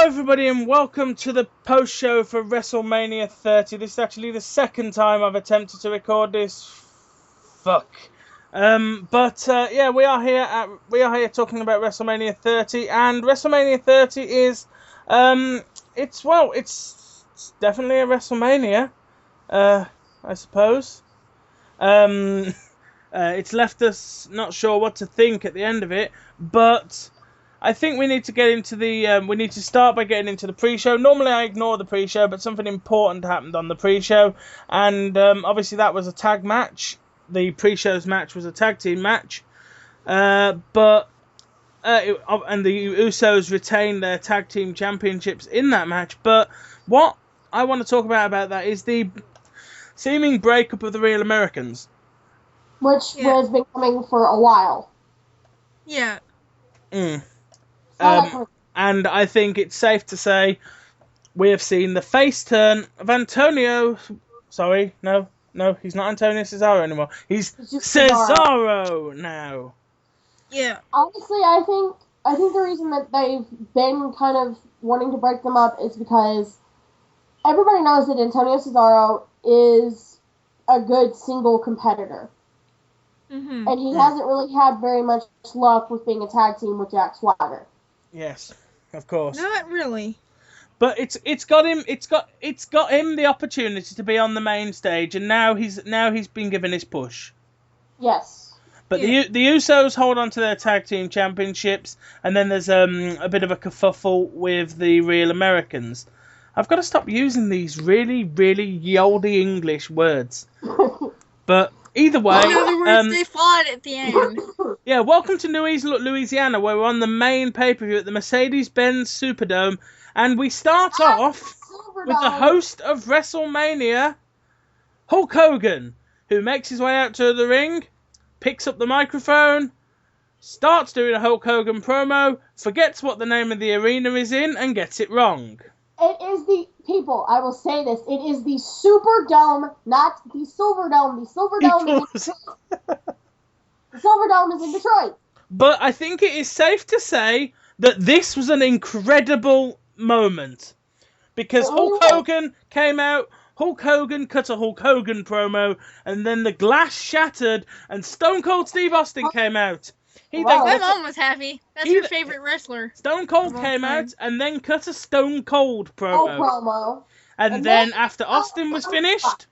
everybody, and welcome to the post-show for WrestleMania 30. This is actually the second time I've attempted to record this. Fuck. Yeah, we are here talking about WrestleMania 30, and WrestleMania 30 is, it's definitely a WrestleMania, I suppose. It's left us not sure what to think at the end of it, but I think we need to get into the. We need to start by getting into the pre-show. Normally, I ignore the pre-show, but something important happened on the pre-show, and obviously that was a tag match. The pre-show's match was a tag team match, and the Usos retained their tag team championships in that match. But what I want to talk about that is the seeming breakup of the Real Americans, which has been coming for a while. Yeah. And I think it's safe to say we have seen the face turn of Antonio. Sorry, no, he's not Antonio Cesaro anymore. He's Cesaro now. Yeah. Honestly, I think the reason that they've been kind of wanting to break them up is because everybody knows that Antonio Cesaro is a good single competitor. Mm-hmm. And he hasn't really had very much luck with being a tag team with Jack Swagger. Yes, of course. Not really. But it's got him the opportunity to be on the main stage, and now he's been given his push. Yes. But the Usos hold on to their tag team championships, and then there's a bit of a kerfuffle with the Real Americans. I've got to stop using these really, really yoldy English words. But either way, in other words, they fought at the end. Yeah, welcome to Louisiana, where we're on the main pay-per-view at the Mercedes-Benz Superdome, and we start off with the host of WrestleMania, Hulk Hogan, who makes his way out to the ring, picks up the microphone, starts doing a Hulk Hogan promo, forgets what the name of the arena is in, and gets it wrong. It is I will say this, it is the Superdome, not the Silverdome. The Silverdome is in Detroit. The Silverdome is in Detroit. But I think it is safe to say that this was an incredible moment. Because Hulk Hogan came out, Hulk Hogan cut a Hulk Hogan promo, and then the glass shattered, and Stone Cold Steve Austin came out. My mom was happy. That's her favorite wrestler. Stone Cold came out and then cut a Stone Cold promo. And then after Austin was finished,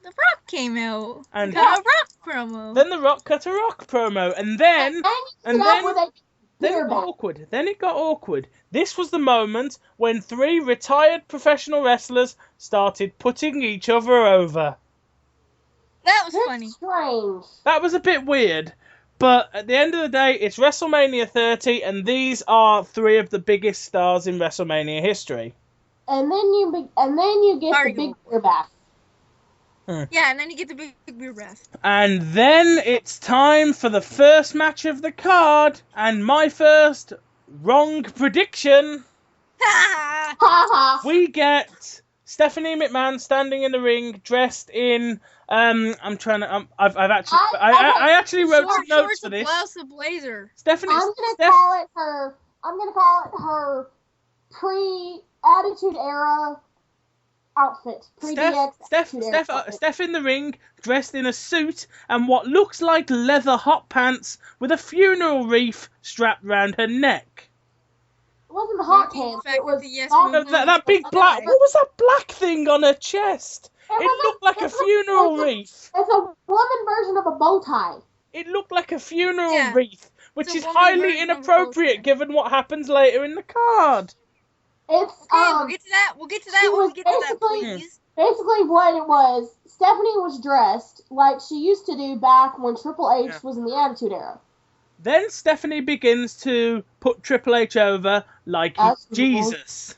The Rock came out and cut a Rock promo. Then The Rock cut a Rock promo, and then it got awkward. Then it got awkward. This was the moment when three retired professional wrestlers started putting each other over. That was funny. Strange. That was a bit weird. But at the end of the day, it's WrestleMania 30, and these are three of the biggest stars in WrestleMania history. And then you get the big beer bath. Yeah, and then you get the big beer bath. And then it's time for the first match of the card, and my first wrong prediction. We get Stephanie McMahon standing in the ring, dressed in. I actually wrote some notes for this. Blouse, a blazer. Stephanie. I'm gonna call it her pre-Attitude Era outfit. Steph in the ring, dressed in a suit and what looks like leather hot pants with a funeral wreath strapped round her neck. It wasn't the hot pants. It was that big black. What was that black thing on her chest? It looked like a funeral wreath. It's a woman version of a bow tie. It looked like a funeral wreath, which is highly inappropriate given what happens later in the card. It's we'll get to that. We'll get to that, please. Basically, what it was, Stephanie was dressed like she used to do back when Triple H was in the Attitude Era. Then Stephanie begins to put Triple H over like he's Jesus.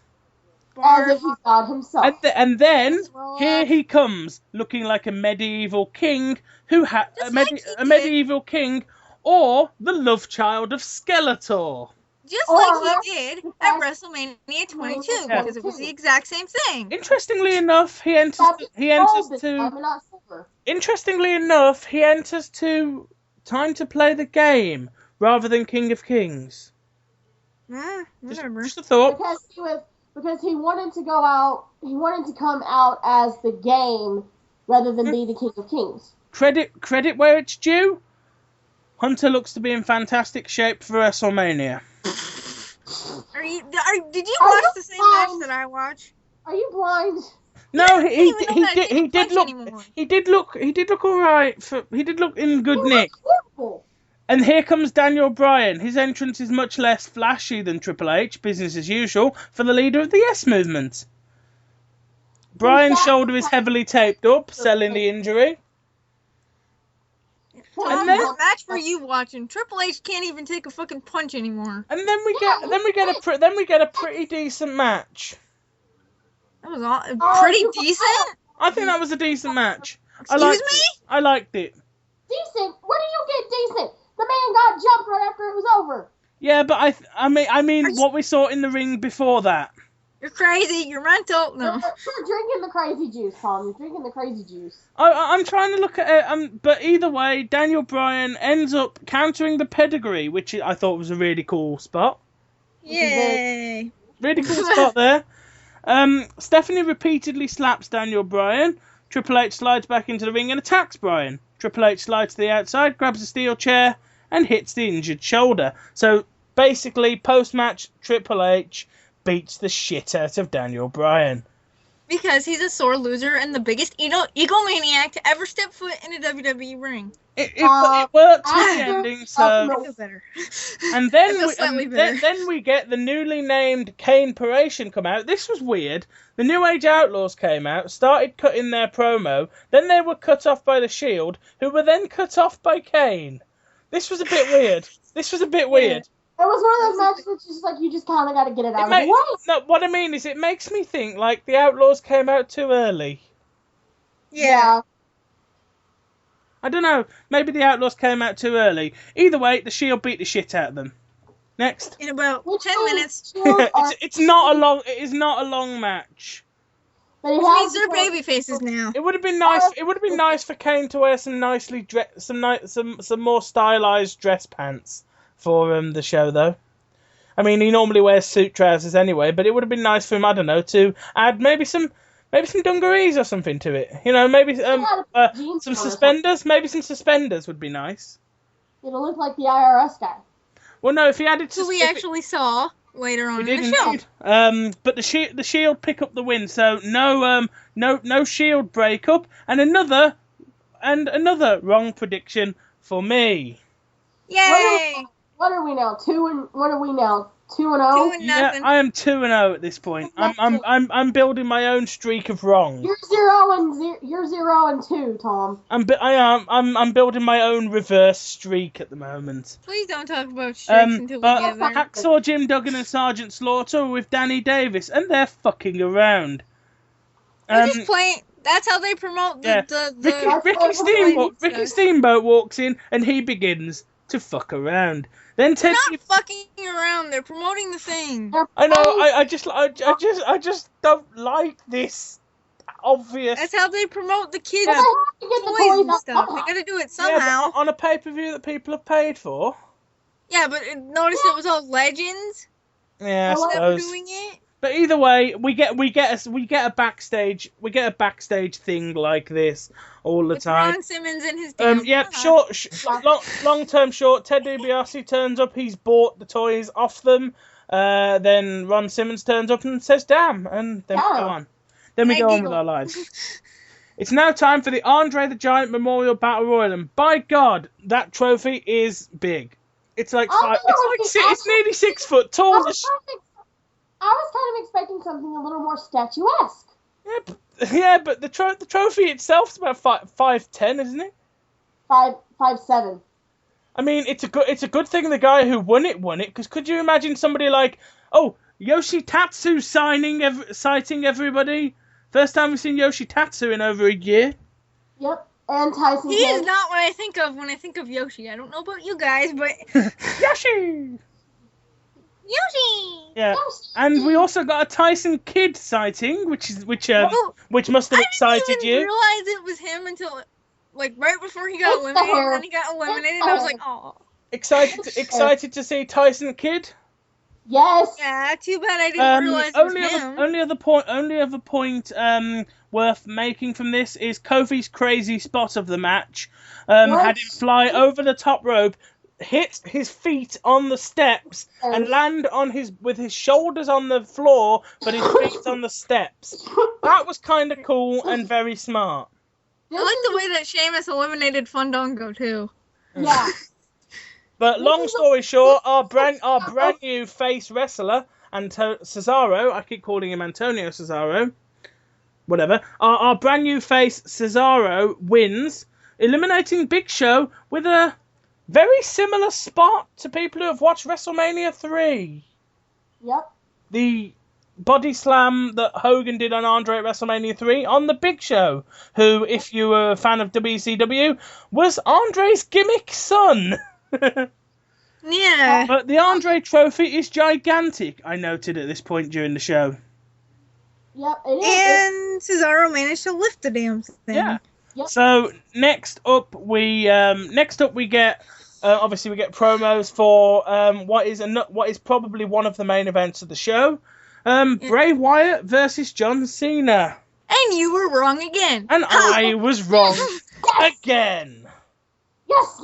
As if he's God himself. And then here he comes, looking like a medieval king a medieval king, or the love child of Skeletor. Just like he did at WrestleMania 22, because it was the exact same thing. Interestingly enough, he enters to Time to Play the Game rather than King of Kings. Whatever. Just a thought. Because he wanted to go out. He wanted to come out as the game rather than be the King of Kings. Credit where it's due. Hunter looks to be in fantastic shape for WrestleMania. Did you watch the same match that I watched? Are you blind? No, he did look all right. He did look in good nick. Beautiful. And here comes Daniel Bryan. His entrance is much less flashy than Triple H, business as usual, for the leader of the Yes Movement. Bryan's shoulder is heavily taped up, selling the injury. And then what match were you watching? Triple H can't even take a fucking punch anymore. And then we get a pretty decent match. That was pretty decent. I think that was a decent match. Excuse me? I liked it. Decent? Where do you get decent? The man got jumped right after it was over. Yeah, but I mean what we saw in the ring before that. You're crazy. You're mental. No. You're drinking the crazy juice, Tom. You're drinking the crazy juice. I'm trying to look at it, but either way, Daniel Bryan ends up countering the pedigree, which I thought was a really cool spot. Yay! Really cool spot there. Stephanie repeatedly slaps Daniel Bryan. Triple H slides back into the ring and attacks Bryan. Triple H slides to the outside, grabs a steel chair, and hits the injured shoulder. So basically, post-match, Triple H beats the shit out of Daniel Bryan. Because he's a sore loser and the biggest egomaniac to ever step foot in a WWE ring. It works with the ending, so... I feel better. And then we get the newly named Kane Paration come out. This was weird. The New Age Outlaws came out, started cutting their promo, then they were cut off by the Shield, who were then cut off by Kane. This was a bit weird. It was one of those matches that's just like, you just kind of got to get it out of the way. No, what I mean is it makes me think like the Outlaws came out too early. Yeah. I don't know. Maybe the Outlaws came out too early. Either way, the Shield beat the shit out of them. Next. In about 10 minutes. It is not a long match. But which means they're baby faces now. It would have been nice. It would have been nice for Kane to wear some some more stylized dress pants for the show, though. I mean, he normally wears suit trousers anyway, but it would have been nice for him, I don't know, to add maybe some dungarees or something to it. You know, maybe some suspenders. Maybe some suspenders would be nice. It'll look like the IRS guy. Well, no, if he added... So we actually saw later on in the show. But the Shield pick up the win, so no Shield breakup, and another wrong prediction for me. Yay! What are we now? 2-0? 2-0? Yeah, I am 2-0 at this point. I'm building my own streak of wrong. You're 0-2, Tom. I'm building my own reverse streak at the moment. Please don't talk about streaks until we get there. Hacksaw Jim Duggan and Sergeant Slaughter are with Danny Davis, and they're fucking around. They're just playing. That's how they promote Ricky Steamboat walks in, and he begins to fuck around. Then they're not fucking around. They're promoting the thing. I know. I just don't like this. Obvious. That's how they promote the kids' toys and stuff. They gotta do it somehow. Yeah, on a pay-per-view that people have paid for. Yeah, but notice it was all legends. Yeah, I suppose. Doing it. But either way, we get a backstage thing like this all the time. Ron Simmons and his damn long term short. Ted DiBiase turns up. He's bought the toys off them. Then Ron Simmons turns up and says, "Damn," and then we go on. Then we go on with our lives. It's now time for the Andre the Giant Memorial Battle Royal, and by God, that trophy is big. It's like it's nearly 6 foot tall. I was kind of expecting something a little more statuesque. Yeah, but the trophy itself is about 5'10", isn't it? 5'7". I mean, it's a good thing the guy who won it, because could you imagine somebody like, Yoshi Tatsu citing everybody? First time we've seen Yoshi Tatsu in over a year. Yep, and Tyson. He is not what I think of when I think of Yoshi. I don't know about you guys, but Yoshi. Yeah, Yoshi. And we also got a Tyson Kidd sighting, which must have excited you. I didn't even realize it was him until right before he got eliminated. And then he got eliminated, and I was like, "Oh." Excited to see Tyson Kidd? Yes. Yeah, too bad I didn't realize it was him. Only other point worth making from this is Kofi's crazy spot of the match. Had him fly over the top rope, hit his feet on the steps, and land with his shoulders on the floor, but his feet on the steps. That was kind of cool and very smart. I like the way that Sheamus eliminated Fandango too. Yeah. But long story short, our brand new face wrestler, Cesaro, I keep calling him Antonio Cesaro, whatever, our brand new face Cesaro wins, eliminating Big Show with a very similar spot to people who have watched WrestleMania 3. Yep. The body slam that Hogan did on Andre at WrestleMania 3 on the Big Show, who, if you were a fan of WCW, was Andre's gimmick son. Yeah. But the Andre trophy is gigantic, I noted at this point during the show. Yep, it is. And Cesaro managed to lift the damn thing. Yeah. Yep. So next up we get obviously we get promos for what is probably one of the main events of the show. Bray Wyatt versus John Cena. And you were wrong again. And I was wrong again. Yes.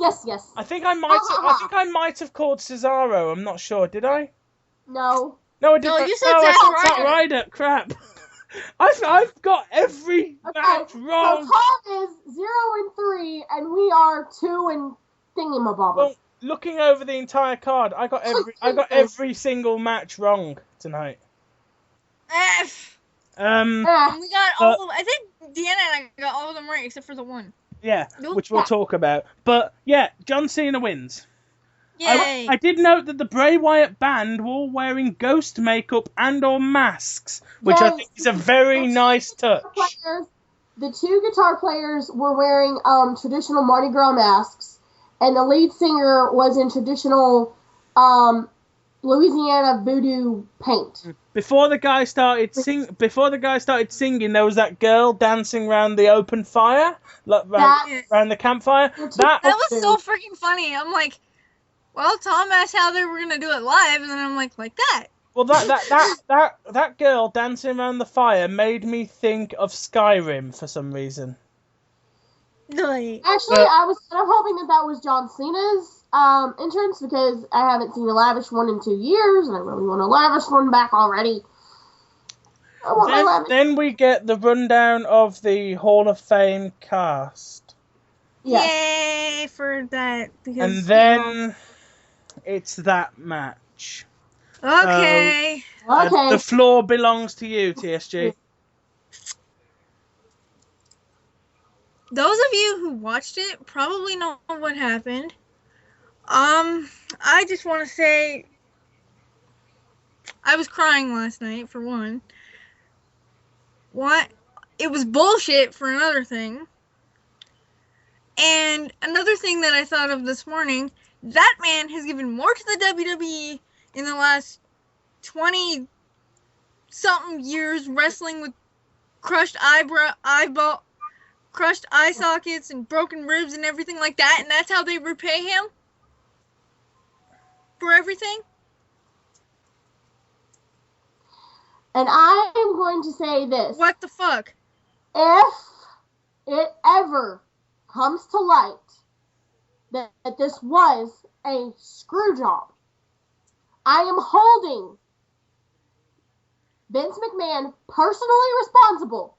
I think I might have called Cesaro. I'm not sure. Did I? No. No, I didn't. No, you said I Zack said Ryder. Zack Ryder. Crap. I've got every match wrong. So Tom is 0-3, and we are 2 and thingamabobber. Well, looking over the entire card, I got every single match wrong tonight. F. We got all of, I think Deanna and I got all of them right except for the one. Yeah, Nope. which we'll talk about. But yeah, John Cena wins. Yay. I did note that the Bray Wyatt band were all wearing ghost makeup and or masks, which I think is a very nice touch. The 2 guitar players were wearing traditional Mardi Gras masks, and the lead singer was in traditional Louisiana voodoo paint. Before the guy started singing, there was that girl dancing around the open fire, around the campfire. That was so freaking funny. I'm like, well, Tom asked how they were gonna do it live, and then I'm like that. Well, that girl dancing around the fire made me think of Skyrim for some reason. Like, Actually, I was kind of hoping that was John Cena's entrance, because I haven't seen a lavish one in 2 years, and I really want a lavish one back already. Then we get the rundown of the Hall of Fame cast. Yes. Yay for that. Because, And then it's that match. Okay. Okay. The floor belongs to you, TSG. Those of you who watched it probably know what happened. I just want to say I was crying last night, for one. It was bullshit, for another thing. And another thing that I thought of this morning, that man has given more to the WWE in the last 20-something years, wrestling with crushed crushed eye sockets and broken ribs and everything like that, and that's how they repay him for everything. And I am going to say this. What the fuck? If it ever comes to light that this was a screw job, I am holding Vince McMahon personally responsible.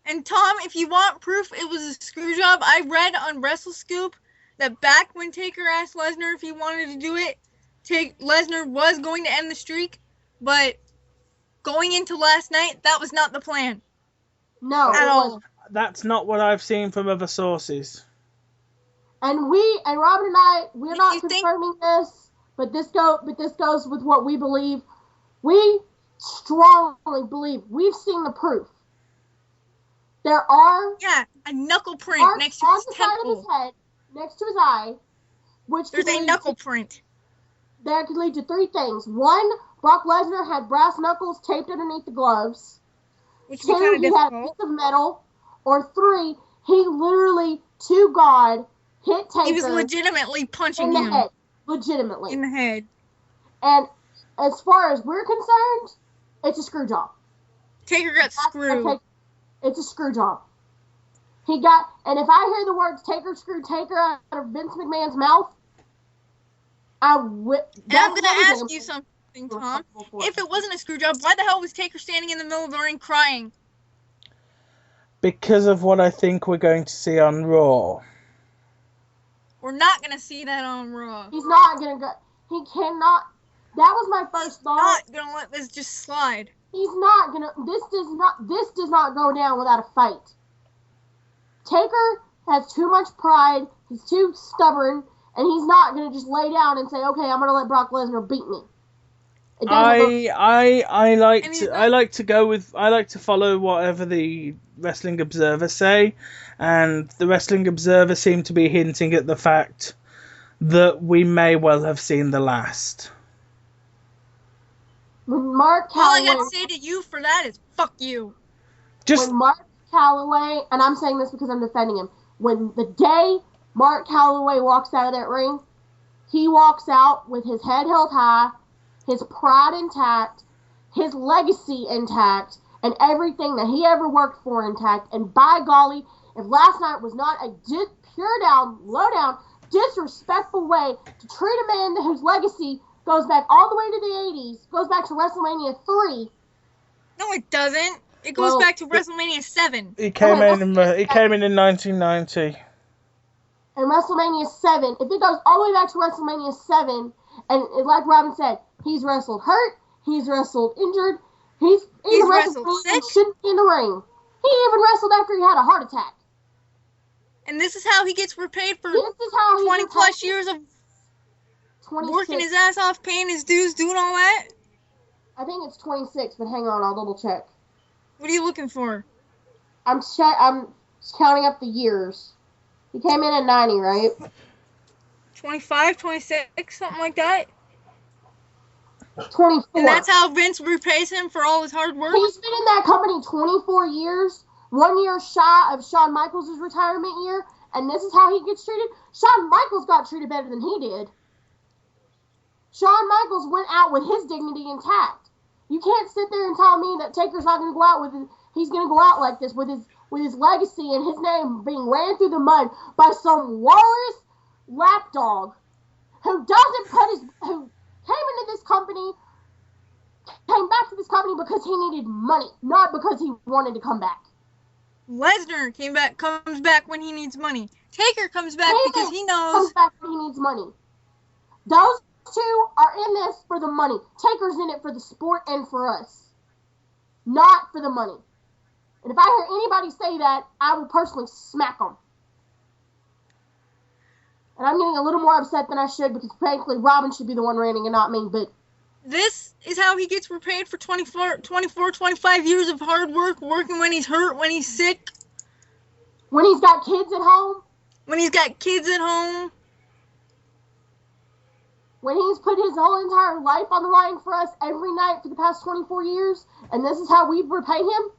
And Tom, if you want proof it was a screw job, I read on WrestleScoop that back when Taker asked Lesnar if he wanted to do it, Lesnar was going to end the streak, but going into last night, that was not the plan. No, at all. That's not what I've seen from other sources. And Robin and I, we're not confirming this, but this goes with what we believe. We strongly believe we've seen the proof. There are a knuckle print next to his temple. On the side of his head, next to his eye, which there's a knuckle print. That could lead to 3 things. 1, Brock Lesnar had brass knuckles taped underneath the gloves. Which 2, kind of he had a piece of metal. Or 3, he literally, to God, hit Taker. He was legitimately punching in the him. head. Legitimately. In the head. And as far as we're concerned, it's a screw job. Taker got screwed. It's a screw job. And if I hear the words Taker screwed Taker out of Vince McMahon's mouth, I'm going to ask you something, Tom. If it wasn't a screw job, why the hell was Taker standing in the middle of the ring crying? Because of what I think we're going to see on Raw. We're not going to see that on Raw. He's not going to go. He cannot. That was my first thought. He's not going to let this just slide. He's not going to. This does not go down without a fight. Taker has too much pride. He's too stubborn. And he's not going to just lay down and say, okay, I'm going to let Brock Lesnar beat me. I like to follow whatever the Wrestling Observer say, and the Wrestling Observer seemed to be hinting at the fact that we may well have seen the last. When Mark Calloway, all I got to say to you for that is fuck you. When Mark Calloway, and I'm saying this because I'm defending him, when the day Mark Calloway walks out of that ring, he walks out with his head held high, his pride intact, his legacy intact, and everything that he ever worked for intact. And by golly, if last night was not a low down, disrespectful way to treat a man whose legacy goes back all the way to the 80s, goes back to WrestleMania 3. No, it doesn't. It goes back to WrestleMania 7. He came in in 1990. And WrestleMania 7, if it goes all the way back to WrestleMania 7, and like Robin said, he's wrestled hurt, he's wrestled injured, he's wrestled sick, shouldn't be in the ring. He even wrestled after he had a heart attack. And this is how he gets repaid for 20 plus years of 26. Working his ass off, paying his dues, doing all that? I think it's 26, but hang on, I'll double check. What are you looking for? I'm counting up the years. He came in at 90, right? 25, 26, something like that? 24. And that's how Vince repays him for all his hard work? He's been in that company 24 years, 1 year shy of Shawn Michaels' retirement year, and this is how he gets treated? Shawn Michaels got treated better than he did. Shawn Michaels went out with his dignity intact. You can't sit there and tell me that Taker's not going to go out he's going to go out like this with his legacy and his name being ran through the mud by some walrus lapdog who came into this company, came back to this company because he needed money, not because he wanted to come back. Lesnar comes back when he needs money. Taker comes back because he knows. Comes back when he needs money. Those two are in this for the money. Taker's in it for the sport and for us, not for the money. And if I hear anybody say that, I will personally smack them. And I'm getting a little more upset than I should because frankly, Robin should be the one ranting and not me. But this is how he gets repaid for 24, 25 years of hard work, working when he's hurt, when he's sick. When he's got kids at home. When he's got kids at home. When he's put his whole entire life on the line for us every night for the past 24 years. And this is how we repay him.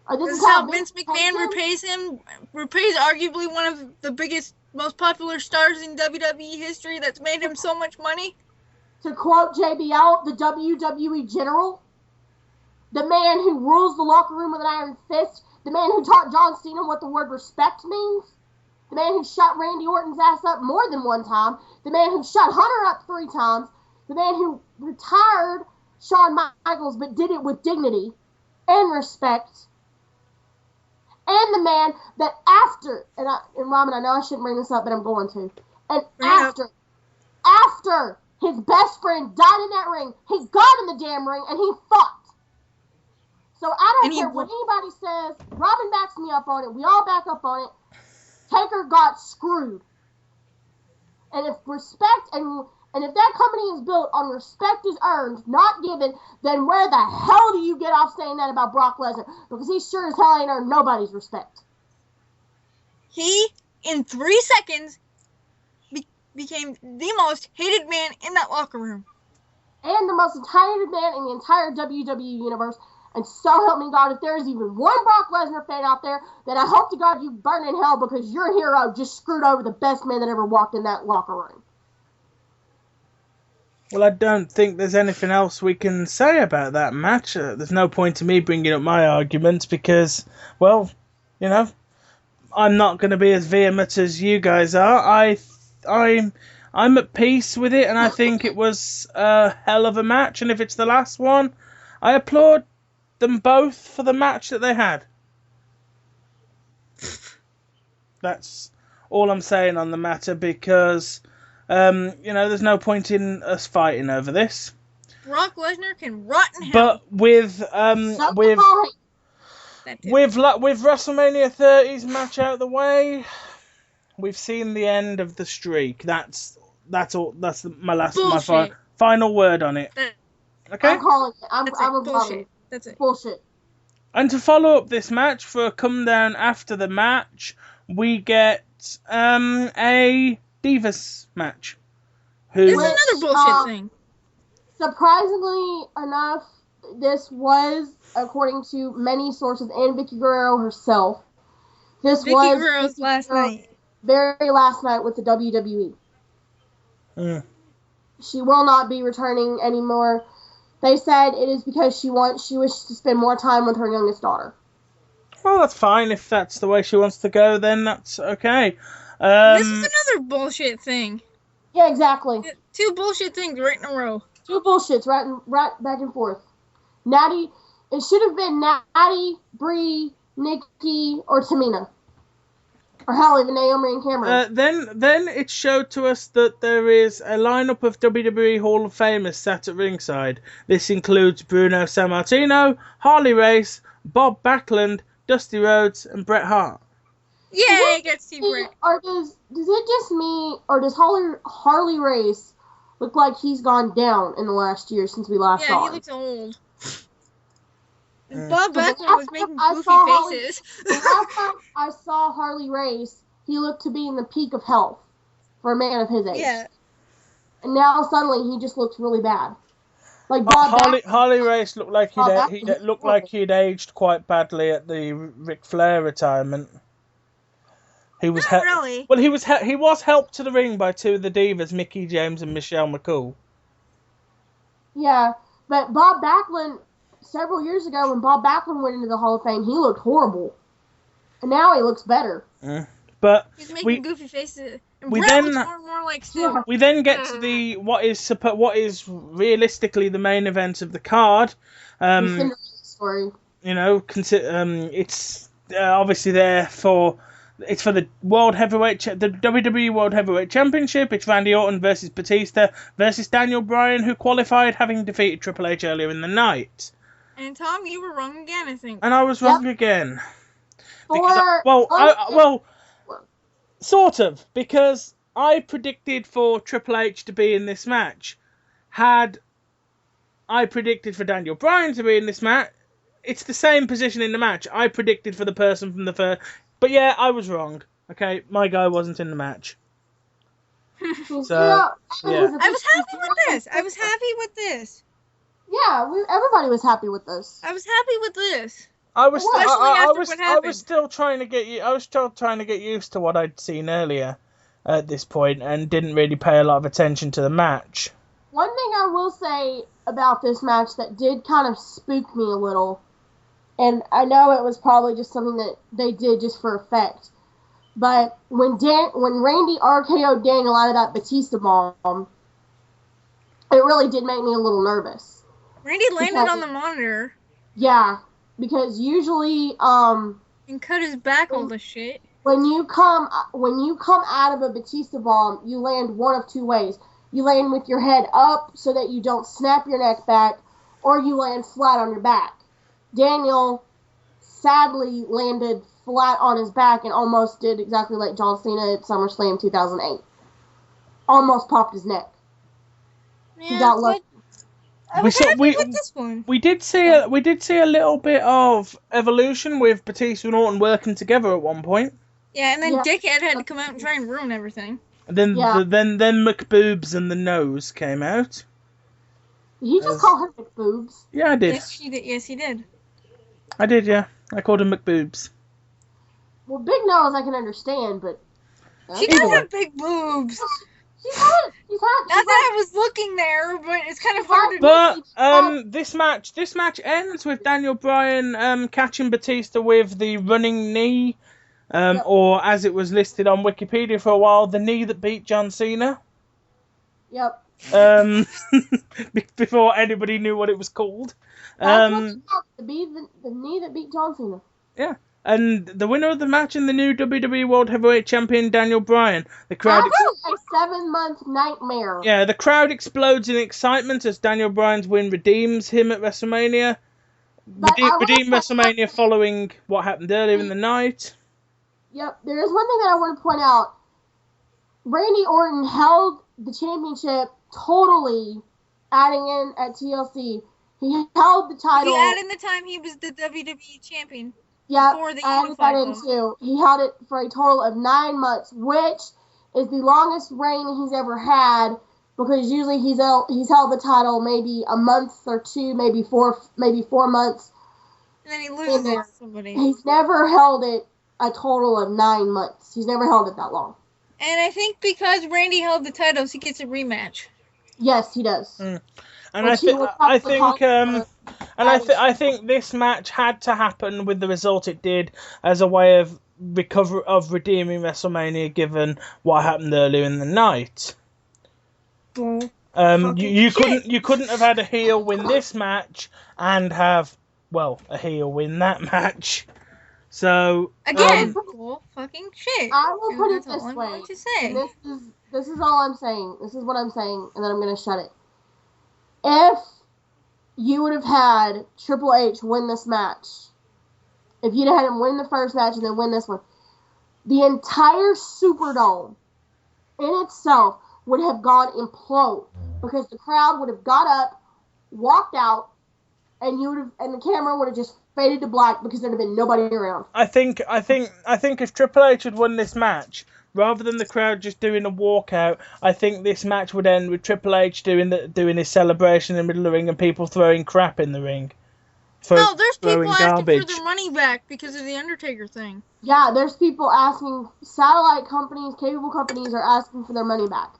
Or this is how Vince McMahon repays him. Repays arguably one of the biggest, most popular stars in WWE history that's made him so much money. To quote JBL, the WWE General, the man who rules the locker room with an iron fist, the man who taught John Cena what the word respect means, the man who shot Randy Orton's ass up more than one time, the man who shot Hunter up 3 times, the man who retired Shawn Michaels but did it with dignity and respect, and the man that after, and Robin, I know I shouldn't bring this up, but I'm going to, and after his best friend died in that ring, he got in the damn ring and he fought. So I don't care what anybody says. Robin backs me up on it. We all back up on it. Taker got screwed. And if respect and if that company is built on respect is earned, not given, then where the hell do you get off saying that about Brock Lesnar? Because he sure as hell ain't earned nobody's respect. He, in 3 seconds, became the most hated man in that locker room. And the most hated man in the entire WWE universe. And so help me God, if there is even one Brock Lesnar fan out there, then I hope to God you burn in hell because your hero just screwed over the best man that ever walked in that locker room. Well, I don't think there's anything else we can say about that match. There's no point to me bringing up my arguments because, well, you know, I'm not going to be as vehement as you guys are. I'm at peace with it, and I think it was a hell of a match. And if it's the last one, I applaud them both for the match that they had. That's all I'm saying on the matter because, there's no point in us fighting over this. Brock Lesnar can rot in hell. But with WrestleMania 30's match out of the way, we've seen the end of the streak. That's all. That's my final word on it. Okay. I'm calling it. I'm bullshit. That's it. Bullshit. And to follow up this match for a come down after the match, we get a Divas match. This is another bullshit thing. Surprisingly enough, this was, according to many sources and Vicky Guerrero herself, Vicky Guerrero's last night. Very last night with the WWE. She will not be returning anymore. They said it is because she wishes to spend more time with her youngest daughter. Well, that's fine. If that's the way she wants to go, then that's okay. This is another bullshit thing. Yeah, exactly. 2 bullshit things right in a row. 2 bullshits right back and forth. Natty, it should have been Natty, Bree, Nikki, or Tamina. Or hell, even Naomi and Cameron. Then it showed to us that there is a lineup of WWE Hall of Famers sat at ringside. This includes Bruno Sammartino, Harley Race, Bob Backlund, Dusty Rhodes, and Bret Hart. Yeah, I get to see Bret. Or does it just me, or does Harley Race look like he's gone down in the last year since we last saw him? Yeah, he looks old. Bob Backlund was making goofy faces. The last time I saw Harley Race, he looked to be in the peak of health for a man of his age. Yeah. And now suddenly he just looks really bad. Like Bob Harley Race looked like he'd aged quite badly at the Ric Flair retirement. He was really. Well, he was helped to the ring by 2 of the Divas, Mickie James and Michelle McCool. Yeah, but Bob Backlund, several years ago when Bob Backlund went into the Hall of Fame, he looked horrible. And now he looks better. But he's making goofy faces. And we Bret then looks more like Stu. We then get to what is realistically the main event of the card. The story. It's obviously there for. It's for the the WWE World Heavyweight Championship. It's Randy Orton versus Batista versus Daniel Bryan, who qualified having defeated Triple H earlier in the night. And Tom, you were wrong again, I think. And I was wrong again. Sort of, because I predicted for Triple H to be in this match. Had I predicted for Daniel Bryan to be in this match, it's the same position in the match. I predicted for the person from the first. But yeah, I was wrong. Okay, my guy wasn't in the match. So, I was happy with this. Yeah, everybody was happy with this. I was happy with this. I was still trying to get used to what I'd seen earlier at this point and didn't really pay a lot of attention to the match. One thing I will say about this match that did kind of spook me a little, and I know it was probably just something that they did just for effect, but when Randy RKO'd Daniel out of that Batista bomb, it really did make me a little nervous. Randy landed on the monitor. Yeah, because usually and cut his back all the shit. When you come out of a Batista bomb, you land one of 2 ways. You land with your head up so that you don't snap your neck back, or you land flat on your back. Daniel sadly landed flat on his back and almost did exactly like John Cena at SummerSlam 2008. Almost popped his neck. Yeah, he got lucky. I was happy with this one. We did see a little bit of evolution with Batista and Orton working together at one point. Yeah, and then Dickhead had to come out and try and ruin everything. And then then McBoobs and the Nose came out. Did you just call her McBoobs? Yeah, I did. Yes, she did. Yes, he did. I did, yeah. I called him McBoobs. Well, Big Nose I can understand, but she does have big boobs. She's hot. Not that I was looking there, but it's kind of hard to. But this match ends with Daniel Bryan catching Batista with the running knee, or as it was listed on Wikipedia for a while, the knee that beat John Cena. Yep. Before anybody knew what it was called. That's what she had, to be the knee that beat John Cena. Yeah. And the winner of the match and the new WWE World Heavyweight Champion, Daniel Bryan. The crowd. After a 7-month nightmare. Yeah, the crowd explodes in excitement as Daniel Bryan's win redeems him at WrestleMania. Redeem WrestleMania following what happened earlier in the night. Yep. There is one thing that I want to point out. Randy Orton held the championship totally, adding in at TLC. He held the title. He added the time he was the WWE champion. Yeah, before the added that in too. He held it for a total of 9 months, which is the longest reign he's ever had. Because usually he's held the title maybe a month or two, maybe 4 months. And then he loses to somebody. He's never held it a total of 9 months. He's never held it that long. And I think because Randy held the titles, he gets a rematch. Yes, he does. And I think this match had to happen with the result it did as a way of redeeming WrestleMania, given what happened earlier in the night. You couldn't have had a heel win this match and have a heel win that match. So again, fucking shit. I will put it this way. To say. This is all I'm saying. This is what I'm saying, and then I'm gonna shut it. If you would have had Triple H win this match, if you'd had him win the first match and then win this one, the entire Superdome in itself would have gone implode because the crowd would have got up, walked out, and the camera would have just faded to black because there'd have been nobody around. I think if Triple H had won this match, rather than the crowd just doing a walkout, I think this match would end with Triple H doing his celebration in the middle of the ring and people throwing crap in the ring. No, there's people asking for their money back because of the Undertaker thing. Yeah, there's people asking, satellite companies, cable companies are asking for their money back.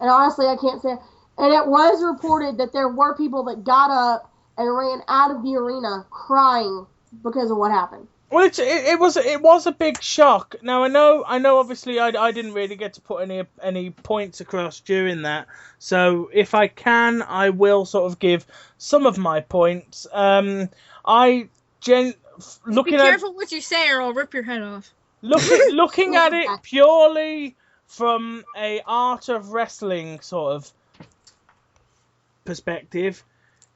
And honestly, I can't say. And it was reported that there were people that got up and ran out of the arena crying because of what happened. Well, it was a big shock. Now I know. Obviously, I didn't really get to put any points across during that. So if I can, I will sort of give some of my points. Be careful what you say, or I'll rip your head off. Looking at it purely from a art of wrestling sort of perspective,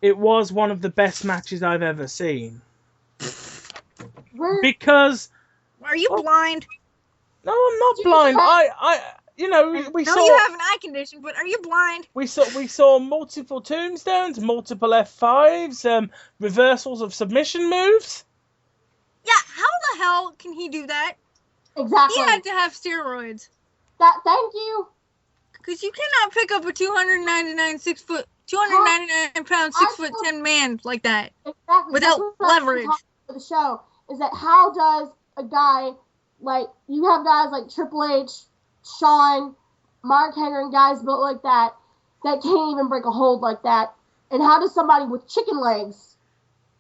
it was one of the best matches I've ever seen. Because are you blind? No, I'm not blind. We saw. You have an eye condition, but are you blind? We saw multiple tombstones, multiple F5s, reversals of submission moves. Yeah, how the hell can he do that? Exactly. He had to have steroids. Thank you. Because you cannot pick up a 299 pound, 6'10" man like that. Exactly. Without leverage. For the show is that how does a guy like you have guys like Triple H, Shawn, Mark Henry, and guys built like that can't even break a hold like that, and how does somebody with chicken legs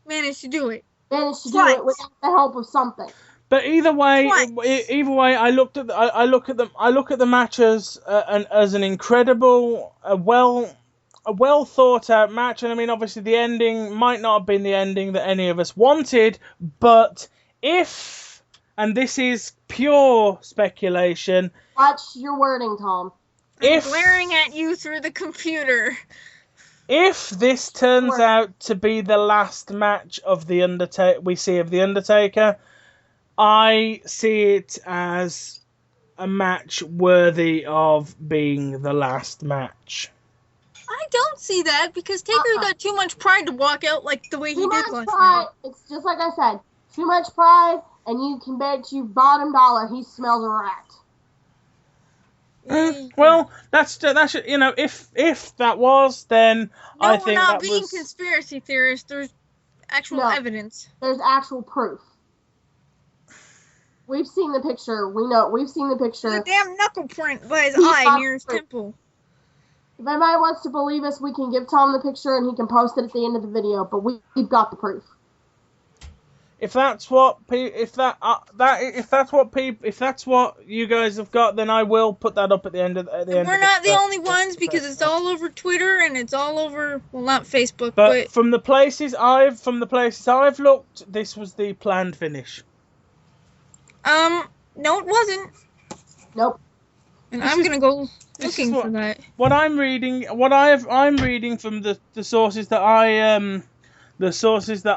manage to do it? Do it without the help of something? But either way, I look at the match as an incredible, a well thought out match, and I mean, obviously the ending might not have been the ending that any of us wanted, but if, and this is pure speculation. Watch your wording, Tom. I'm glaring at you through the computer. If this turns out to be the last match of the Undertaker, I see it as a match worthy of being the last match. I don't see that because Taker's got too much pride to walk out like the way he did last night. Night. It's just like I said, too much pride, and you can bet you bottom dollar he smells a rat. Well, that's if that was, then I think that was. No, we're not being conspiracy theorists. There's actual evidence. There's actual proof. We've seen the picture. We know. We've seen the picture. The damn knuckle print by his He's eye got near his proof. temple. If anybody wants to believe us, we can give Tom the picture and he can post it at the end of the video. But we've got the proof. If that's what if that's what you guys have got, then I will put that up at the end of the end. We're not the only ones because it's all over Twitter and it's all over, well, not Facebook, But from the places I've looked, this was the planned finish. No, it wasn't. Nope. And I'm gonna go looking for that. What I'm reading from the sources that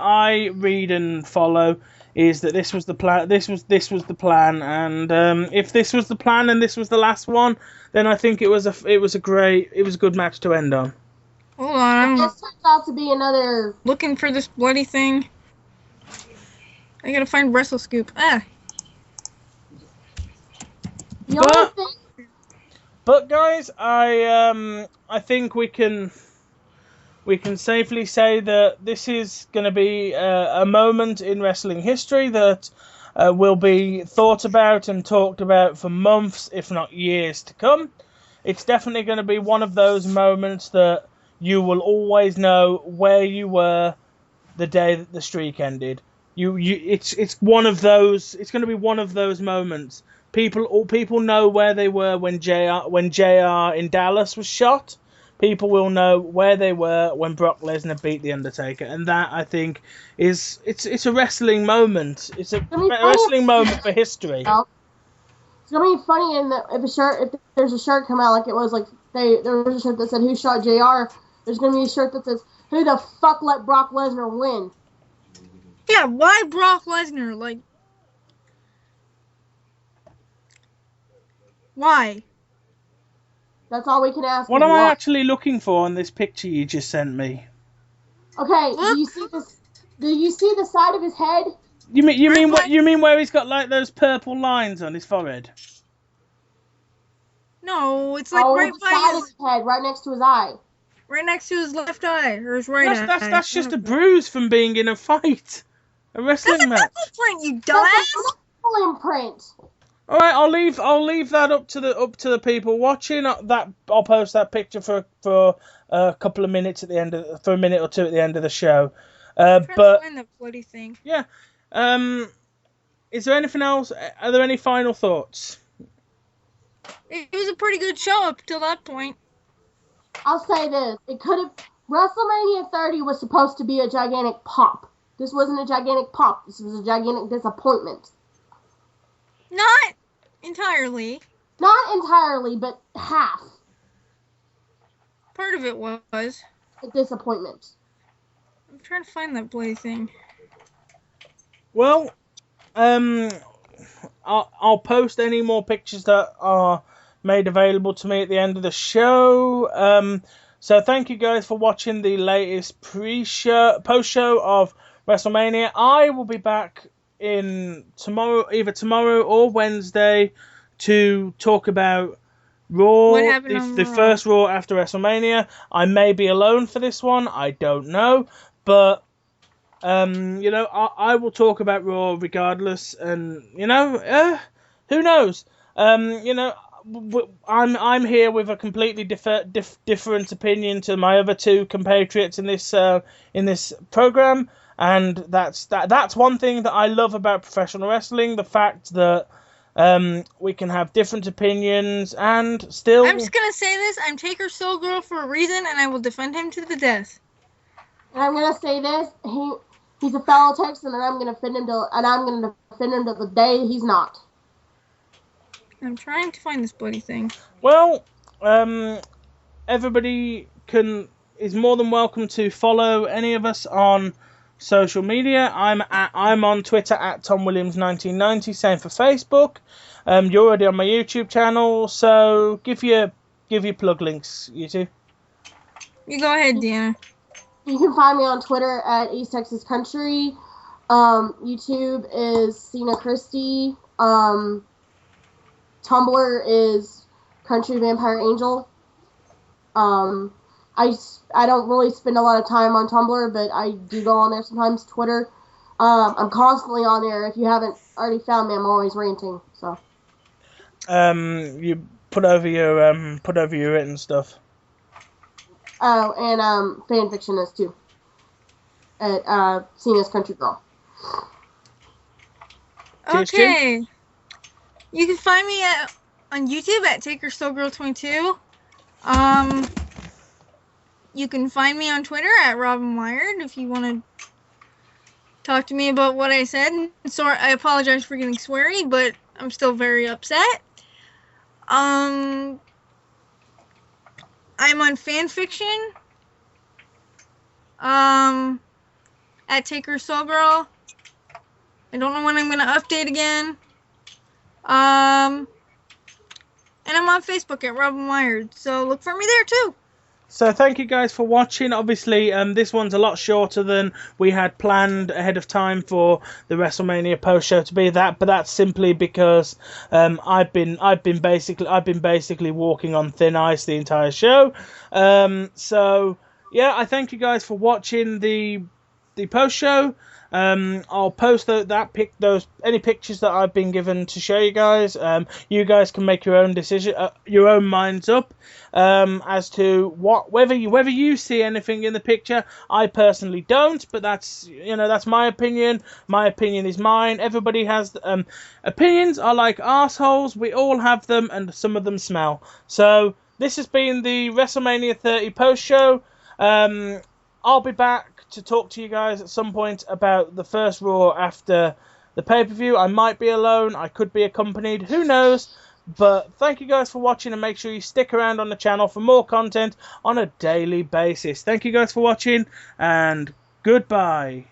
I read and follow is that this was the plan. This was the plan, and if this was the plan and this was the last one, then I think it was a good match to end on. Hold on, This turns out to be another. Looking for this bloody thing. I gotta find WrestleScoop. The only thing. But guys, I think we can safely say that this is going to be a moment in wrestling history that will be thought about and talked about for months, if not years to come. It's definitely going to be one of those moments that you will always know where you were the day that the streak ended. It's one of those. It's going to be one of those moments. People know where they were when JR in Dallas was shot. People will know where they were when Brock Lesnar beat The Undertaker, and that, I think, it's a wrestling moment. It's a wrestling moment for history. It's gonna be funny if there's a shirt come out like it was like there was a shirt that said "Who shot JR?" There's gonna be a shirt that says "Who the fuck let Brock Lesnar win?" Yeah, why Brock Lesnar? Like, why? That's all we can ask. What am I actually looking for on this picture you just sent me? Okay, do you see this? Do you see the side of his head? You mean where he's got like those purple lines on his forehead? No, it's like right the by side of his head, right next to his eye. Right next to his left eye or his right eye. That's just a bruise from being in a fight, a wrestling match. That's a print, you dumbass. That's a imprint. All right, I'll leave that up to the people watching. I'll post that picture for a couple of minutes at the end for a minute or two at the end of the show. But to find that bloody thing. Yeah. Is there anything else? Are there any final thoughts? It was a pretty good show up till that point. I'll say this: WrestleMania 30 was supposed to be a gigantic pop. This wasn't a gigantic pop. This was a gigantic disappointment. Not entirely. Not entirely, but half. Part of it was a disappointment. I'm trying to find that bloody thing. Well, I'll post any more pictures that are made available to me at the end of the show. So thank you guys for watching the latest post-show of WrestleMania. I will be back either tomorrow or Wednesday to talk about Raw, the first Raw after WrestleMania. I may be alone for this one, I don't know, but I will talk about Raw regardless, and who knows? I'm here with a completely different opinion to my other two compatriots in this program. And that's one thing that I love about professional wrestling, the fact that we can have different opinions and still... I'm just going to say this, I'm Taker Soul Girl for a reason, and I will defend him to the death. And I'm going to say this, he's a fellow Texan, and I'm going to defend him to the day he's not. I'm trying to find this bloody thing. Well, everybody is more than welcome to follow any of us on social media. I'm on Twitter at TomWilliams1990. Same for Facebook. You're already on my YouTube channel, so give your plug links, you two. You go ahead, Deanna. You can find me on Twitter at Easttxcountry. YouTube is Cena Christie. Tumblr is Country Vampire Angel. I don't really spend a lot of time on Tumblr, but I do go on there sometimes. Twitter. I'm constantly on there. If you haven't already found me, I'm always ranting. So. You put over your written stuff. Oh, and fan fiction is too. At Cena's Country Girl. Okay. You can find me on YouTube at TakerSoulGirl22. You can find me on Twitter at RobynWired if you want to talk to me about what I said. Sorry, I apologize for getting sweary, but I'm still very upset. I'm on fanfiction. At TakerSoulGirl. I don't know when I'm gonna update again. And I'm on Facebook at RobynWired, so look for me there too. So thank you guys for watching. Obviously, this one's a lot shorter than we had planned ahead of time for the WrestleMania post show to be that, but that's simply because I've been basically walking on thin ice the entire show. So yeah, I thank you guys for watching the post show. I'll post any pictures that I've been given to show you guys. You guys can make your own decision, your own minds up as to whether you see anything in the picture. I personally don't, but that's my opinion. My opinion is mine. Everybody has opinions are like arseholes. We all have them, and some of them smell. So this has been the WrestleMania 30 post show. I'll be back to talk to you guys at some point about the first Raw after the pay-per-view. I might be alone. I could be accompanied. Who knows? But thank you guys for watching, and make sure you stick around on the channel for more content on a daily basis. Thank you guys for watching, and goodbye.